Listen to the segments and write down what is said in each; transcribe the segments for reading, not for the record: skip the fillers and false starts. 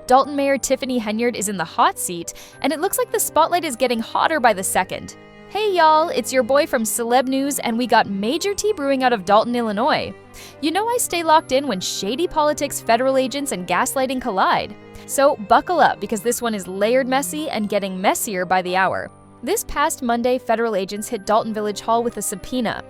Dolton Mayor Tiffany Henyard is in the hot seat, and it looks like the spotlight is getting hotter by the second. Hey y'all, it's your boy from Celeb News, and we got major tea brewing out of Dolton, Illinois. You know I stay locked in when shady politics, federal agents, and gaslighting collide. So buckle up, because this one is layered messy and getting messier by the hour. This past Monday, federal agents hit Dolton Village Hall with a subpoena.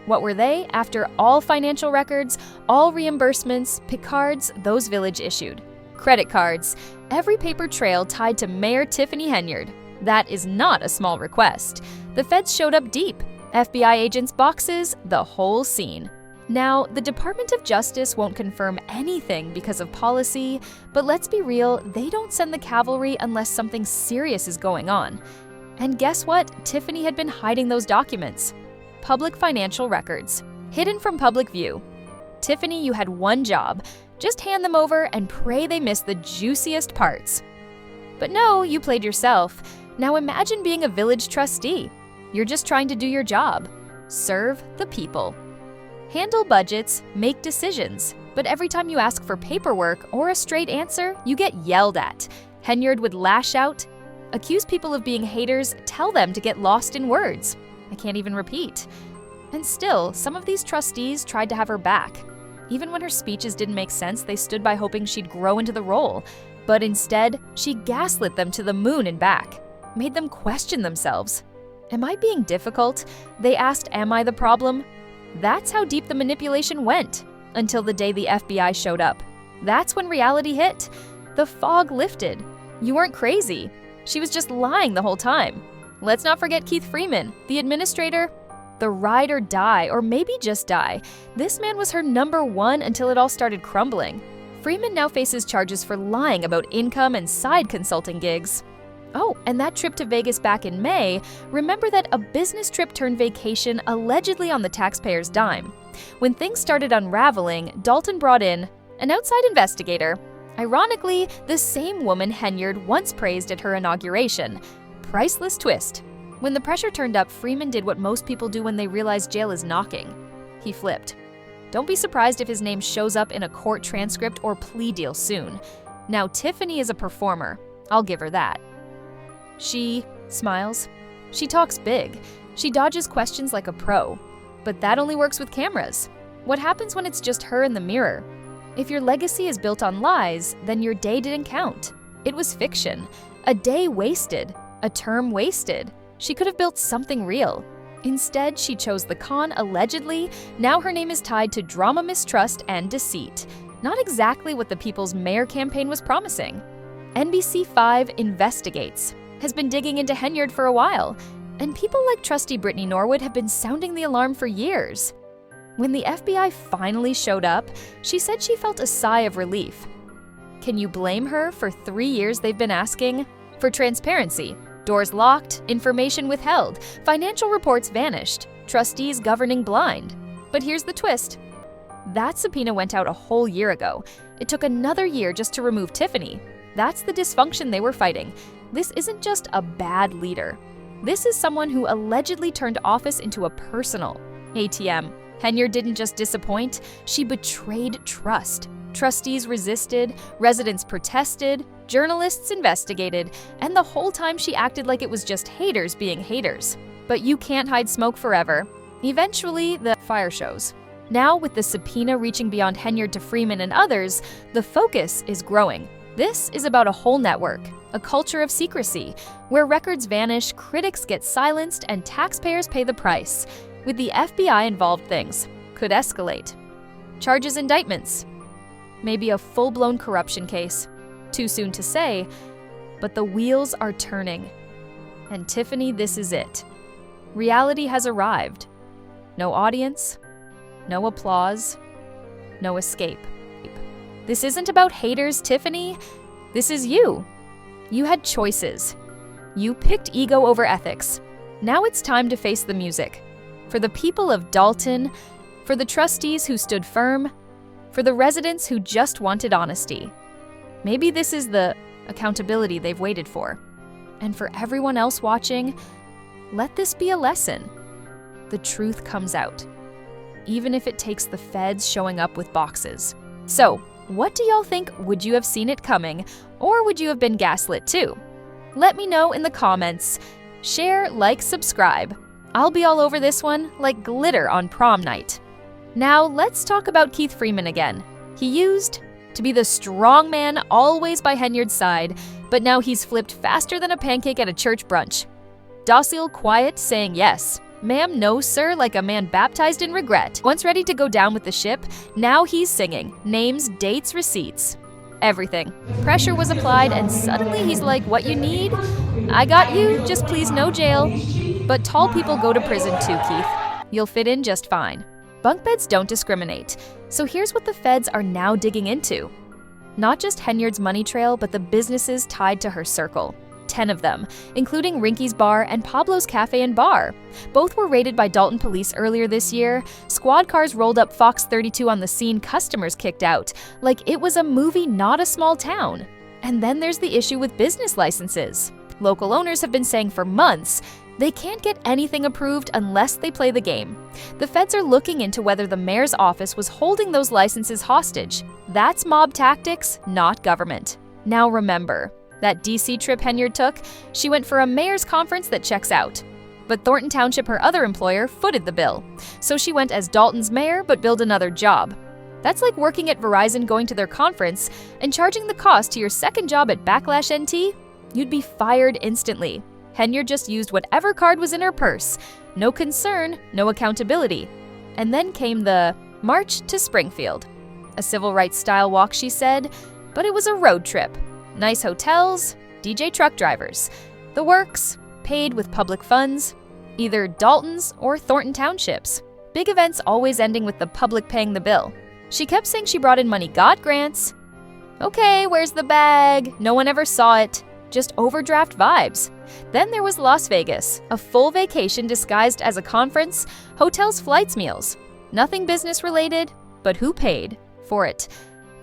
What were they? After all financial records, all reimbursements, PIC cards, those Village issued. Credit cards, every paper trail tied to Mayor Tiffany Henyard. That is not a small request. The feds showed up deep. FBI agents' boxes, the whole scene. Now, the Department of Justice won't confirm anything because of policy, but let's be real, they don't send the cavalry unless something serious is going on. And guess what? Tiffany had been hiding those documents. Public financial records, hidden from public view. Tiffany, you had one job. Just hand them over and pray they miss the juiciest parts. But no, you played yourself. Now imagine being a village trustee. You're just trying to do your job. Serve the people. Handle budgets, make decisions. But every time you ask for paperwork or a straight answer, you get yelled at. Henyard would lash out, accuse people of being haters, tell them to get lost in words. I can't even repeat. And still, some of these trustees tried to have her back. Even when her speeches didn't make sense, they stood by hoping she'd grow into the role. But instead, she gaslit them to the moon and back, made them question themselves. Am I being difficult? They asked, am I the problem? That's how deep the manipulation went, until the day the FBI showed up. That's when reality hit. The fog lifted. You weren't crazy. She was just lying the whole time. Let's not forget Keith Freeman, the administrator. The ride or die, or maybe just die. This man was her number one until it all started crumbling. Freeman now faces charges for lying about income and side consulting gigs. Oh, and that trip to Vegas back in May, remember that a business trip turned vacation allegedly on the taxpayer's dime. When things started unraveling, Dolton brought in an outside investigator. Ironically, the same woman Henyard once praised at her inauguration. Priceless twist. When the pressure turned up, Freeman did what most people do when they realize jail is knocking. He flipped. Don't be surprised if his name shows up in a court transcript or plea deal soon. Now, Tiffany is a performer. I'll give her that. She smiles. She talks big. She dodges questions like a pro. But that only works with cameras. What happens when it's just her in the mirror? If your legacy is built on lies, then your day didn't count. It was fiction. A day wasted. A term wasted. She could have built something real. Instead, she chose the con allegedly. Now her name is tied to drama, mistrust, and deceit. Not exactly what the People's Mayor campaign was promising. NBC5 investigates, has been digging into Henyard for a while, and people like Trustee Brittany Norwood have been sounding the alarm for years. When the FBI finally showed up, she said she felt a sigh of relief. Can you blame her? For 3 years they've been asking for transparency. Doors locked, information withheld, financial reports vanished, trustees governing blind. But here's the twist. That subpoena went out a whole year ago. It took another year just to remove Tiffany. That's the dysfunction they were fighting. This isn't just a bad leader. This is someone who allegedly turned office into a personal ATM. Henyard didn't just disappoint, she betrayed trust. Trustees resisted, residents protested, journalists investigated, and the whole time she acted like it was just haters being haters. But you can't hide smoke forever. Eventually, the fire shows. Now, with the subpoena reaching beyond Henyard to Freeman and others, the focus is growing. This is about a whole network, a culture of secrecy, where records vanish, critics get silenced, and taxpayers pay the price. With the FBI involved, things could escalate. Charges, indictments. Maybe a full-blown corruption case. Too soon to say, but the wheels are turning. And Tiffany, this is it. Reality has arrived. No audience, no applause, no escape. This isn't about haters, Tiffany. This is you. You had choices. You picked ego over ethics. Now it's time to face the music. For the people of Dolton, for the trustees who stood firm, for the residents who just wanted honesty. Maybe this is the accountability they've waited for. And for everyone else watching, let this be a lesson. The truth comes out, even if it takes the feds showing up with boxes. So, What do y'all think? Would you have seen it coming, or would you have been gaslit too? Let me know in the comments. Share, like, subscribe. I'll be all over this one like glitter on prom night. Now let's talk about Keith Freeman again. He used to be the strong man always by Henyard's side, but now he's flipped faster than a pancake at a church brunch. Docile, quiet, saying yes. Ma'am, no, sir, like a man baptized in regret. Once ready to go down with the ship, now he's singing. Names, dates, receipts. Everything. Pressure was applied, and suddenly he's like, what you need? I got you, just please no jail. But tall people go to prison too, Keith. You'll fit in just fine. Bunk beds don't discriminate. So here's what the feds are now digging into. Not just Henyard's money trail, but the businesses tied to her circle. 10 of them, including Rinky's Bar and Pablo's Cafe and Bar. Both were raided by Dolton police earlier this year. Squad cars rolled up Fox 32 on the scene, customers kicked out. Like it was a movie, not a small town. And then there's the issue with business licenses. Local owners have been saying for months, they can't get anything approved unless they play the game. The feds are looking into whether the mayor's office was holding those licenses hostage. That's mob tactics, not government. Now remember, that DC trip Henyard took, she went for a mayor's conference that checks out. But Thornton Township, her other employer, footed the bill. So she went as Dolton's mayor but billed another job. That's like working at Verizon, going to their conference and charging the cost to your second job at Backlash NT. You'd be fired instantly. Henyard just used whatever card was in her purse. No concern, no accountability. And then came the March to Springfield. A civil rights style walk, she said, but it was a road trip. Nice hotels, DJ truck drivers. The works, paid with public funds, either Dolton's or Thornton Townships. Big events always ending with the public paying the bill. She kept saying she brought in money, got grants. Okay, where's the bag? No one ever saw it. Just overdraft vibes. Then there was Las Vegas, a full vacation disguised as a conference, hotels, flights, meals. Nothing business related, but who paid for it?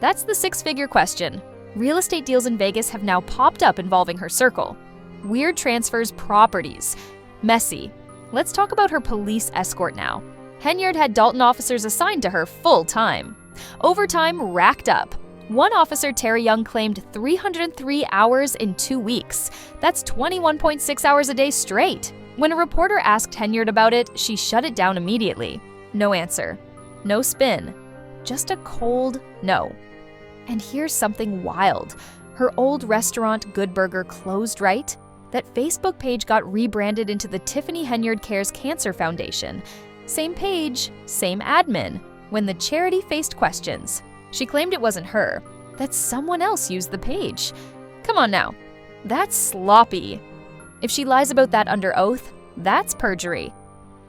That's the six-figure question. Real estate deals in Vegas have now popped up involving her circle. Weird transfers, properties. Messy. Let's talk about her police escort now. Henyard had Dolton officers assigned to her full-time. Overtime racked up. One officer, Terry Young, claimed 303 hours in 2 weeks. That's 21.6 hours a day straight. When a reporter asked Henyard about it, she shut it down immediately. No answer. No spin. Just a cold no. And here's something wild. Her old restaurant, Good Burger, closed, right? That Facebook page got rebranded into the Tiffany Henyard Cares Cancer Foundation. Same page, same admin. When the charity faced questions, she claimed it wasn't her, that someone else used the page. Come on now. That's sloppy. If she lies about that under oath, that's perjury.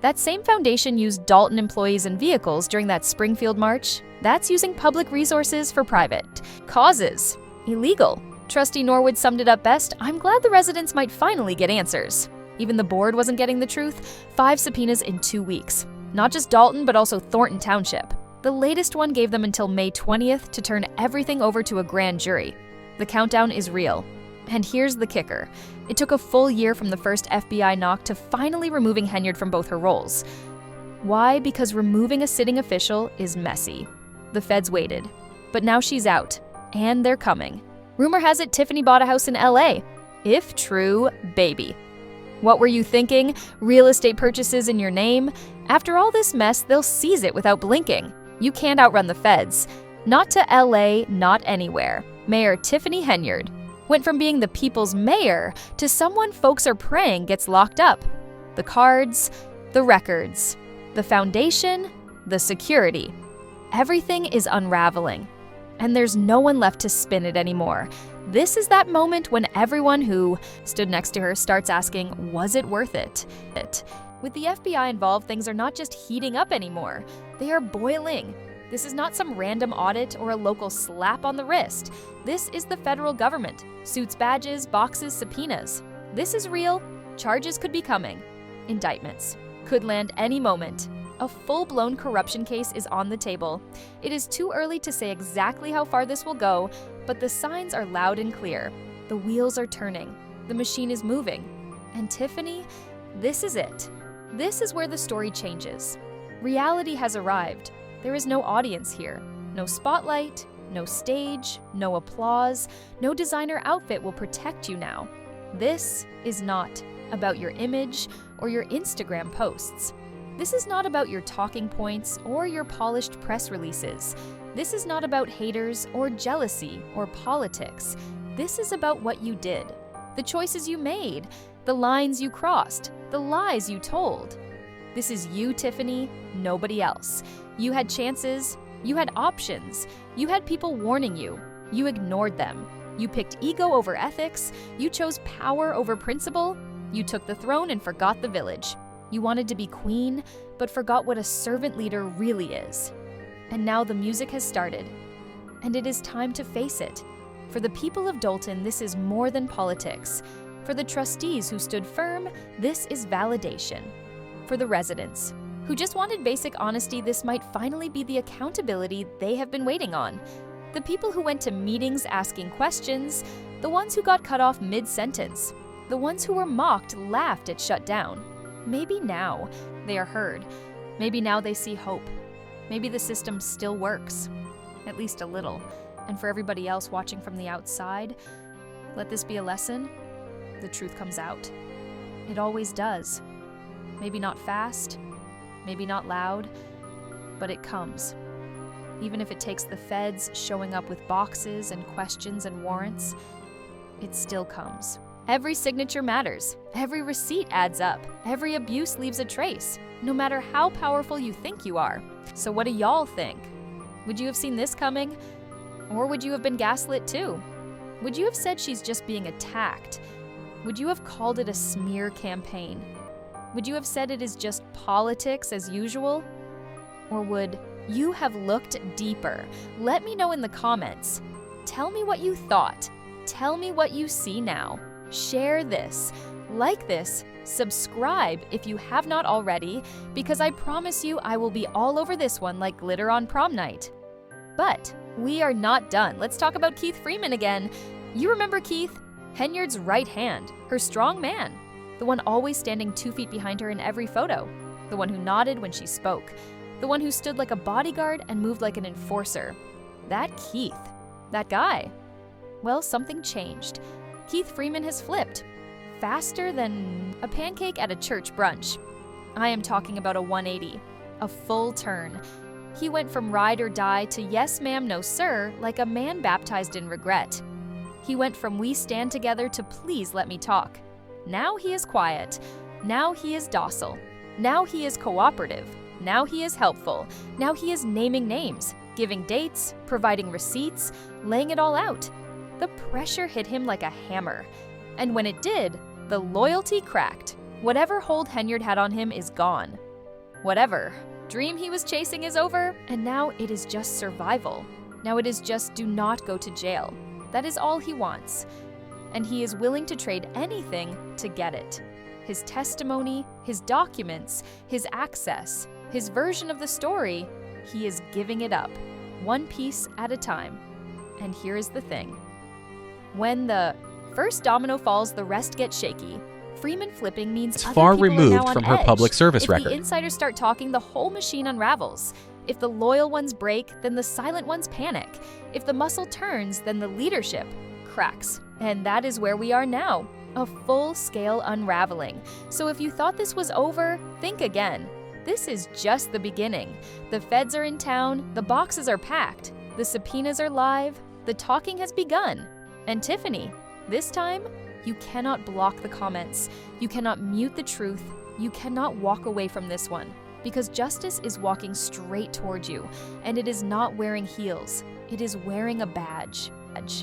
That same foundation used Dolton employees and vehicles during that Springfield march. That's using public resources for private causes. Illegal. Trustee Norwood summed it up best. I'm glad the residents might finally get answers. Even the board wasn't getting the truth. 5 subpoenas in 2 weeks. Not just Dolton, but also Thornton Township. The latest one gave them until May 20th to turn everything over to a grand jury. The countdown is real. And here's the kicker. It took a full year from the first FBI knock to finally removing Henyard from both her roles. Why? Because removing a sitting official is messy. The feds waited. But now she's out. And they're coming. Rumor has it Tiffany bought a house in LA. If true, baby. What were you thinking? Real estate purchases in your name? After all this mess, they'll seize it without blinking. You can't outrun the feds. Not to LA, not anywhere. Mayor Tiffany Henyard went from being the people's mayor to someone folks are praying gets locked up. The cards, the records, the foundation, the security. Everything is unraveling. And there's no one left to spin it anymore. This is that moment when everyone who stood next to her starts asking, was it worth it? With the FBI involved, things are not just heating up anymore. They are boiling. This is not some random audit or a local slap on the wrist. This is the federal government. Suits, badges, boxes, subpoenas. This is real. Charges could be coming. Indictments could land any moment. A full-blown corruption case is on the table. It is too early to say exactly how far this will go, but the signs are loud and clear. The wheels are turning. The machine is moving. And Tiffany, this is it. This is where the story changes. Reality has arrived. There is no audience here, no spotlight, no stage, no applause, no designer outfit will protect you now. This is not about your image or your Instagram posts. This is not about your talking points or your polished press releases. This is not about haters or jealousy or politics. This is about what you did, the choices you made, the lines you crossed, the lies you told. This is you, Tiffany, nobody else. You had chances, you had options, you had people warning you, you ignored them. You picked ego over ethics, you chose power over principle, you took the throne and forgot the village. You wanted to be queen, but forgot what a servant leader really is. And now the music has started, and it is time to face it. For the people of Dolton, this is more than politics. For the trustees who stood firm, this is validation. For the residents who just wanted basic honesty, this might finally be the accountability they have been waiting on. The people who went to meetings asking questions, the ones who got cut off mid-sentence, the ones who were mocked, laughed at, shut down. Maybe now they are heard. Maybe now they see hope. Maybe the system still works, at least a little. And for everybody else watching from the outside, let this be a lesson. The truth comes out. It always does. Maybe not fast, maybe not loud, but it comes. Even if it takes the feds showing up with boxes and questions and warrants, it still comes. Every signature matters. Every receipt adds up. Every abuse leaves a trace, no matter how powerful you think you are. So what do y'all think? Would you have seen this coming? Or would you have been gaslit too? Would you have said she's just being attacked? Would you have called it a smear campaign? Would you have said it is just politics as usual? Or would you have looked deeper? Let me know in the comments. Tell me what you thought. Tell me what you see now. Share this, like this, subscribe if you have not already, because I promise you I will be all over this one like glitter on prom night. But we are not done. Let's talk about Keith Freeman again. You remember Keith? Henyard's right hand, her strong man, the one always standing 2 feet behind her in every photo, the one who nodded when she spoke, the one who stood like a bodyguard and moved like an enforcer. That Keith, that guy. Well, something changed. Keith Freeman has flipped, faster than a pancake at a church brunch. I am talking about a 180, a full turn. He went from ride or die to yes ma'am, no sir, like a man baptized in regret. He went from we stand together to please let me talk. Now he is quiet. Now he is docile. Now he is cooperative. Now he is helpful. Now he is naming names, giving dates, providing receipts, laying it all out. The pressure hit him like a hammer. And when it did, the loyalty cracked. Whatever hold Henyard had on him is gone. Whatever dream he was chasing is over, and now it is just survival. Now it is just do not go to jail. That is all he wants. And he is willing to trade anything to get it. His testimony, his documents, his access, his version of the story, he is giving it up, one piece at a time. And here is the thing. When the first domino falls, the rest get shaky. Freeman flipping means It's other far people are now removed on from her edge. public service If record. the insiders start talking, the whole machine unravels. If the loyal ones break, then the silent ones panic. If the muscle turns, then the leadership cracks. And that is where we are now, a full-scale unraveling. So if you thought this was over, think again. This is just the beginning. The feds are in town, the boxes are packed, the subpoenas are live, the talking has begun. And Tiffany, this time, you cannot block the comments. You cannot mute the truth. You cannot walk away from this one. Because justice is walking straight toward you, and it is not wearing heels. It is wearing a badge.